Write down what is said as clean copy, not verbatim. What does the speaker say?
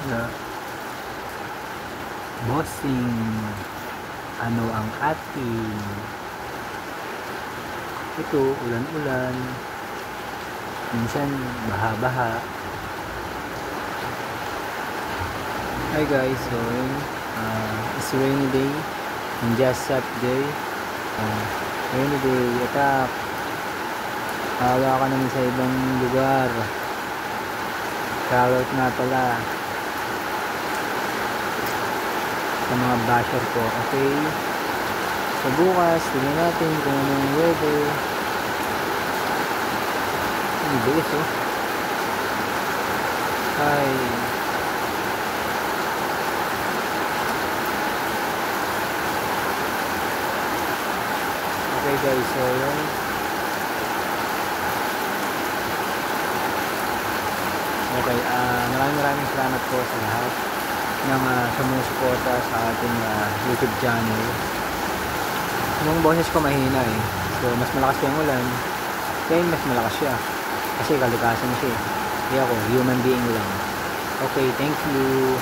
umaga. Bossing, ano ang ating? Ito, ulan-ulan. Minsan, baha-baha. Hi guys, so yun. It's rainy day. And just Saturday. Rainy day, attack. Hawa ka naman sa ibang lugar. Shoutout nga pala sa mga basher ko. Okay, so bukas tingnan natin kung anong weather. Ang bilis oh. Hi. Okay guys, so yun. Okay, maraming salamat po sa lahat ng sumusuporta sa ating YouTube channel. Yung boses ko mahina eh. So mas malakas pa yung ulan, kaya mas malakas siya. Kasi kalikasan siya eh. Kaya ako, human being lang. Okay, thank you.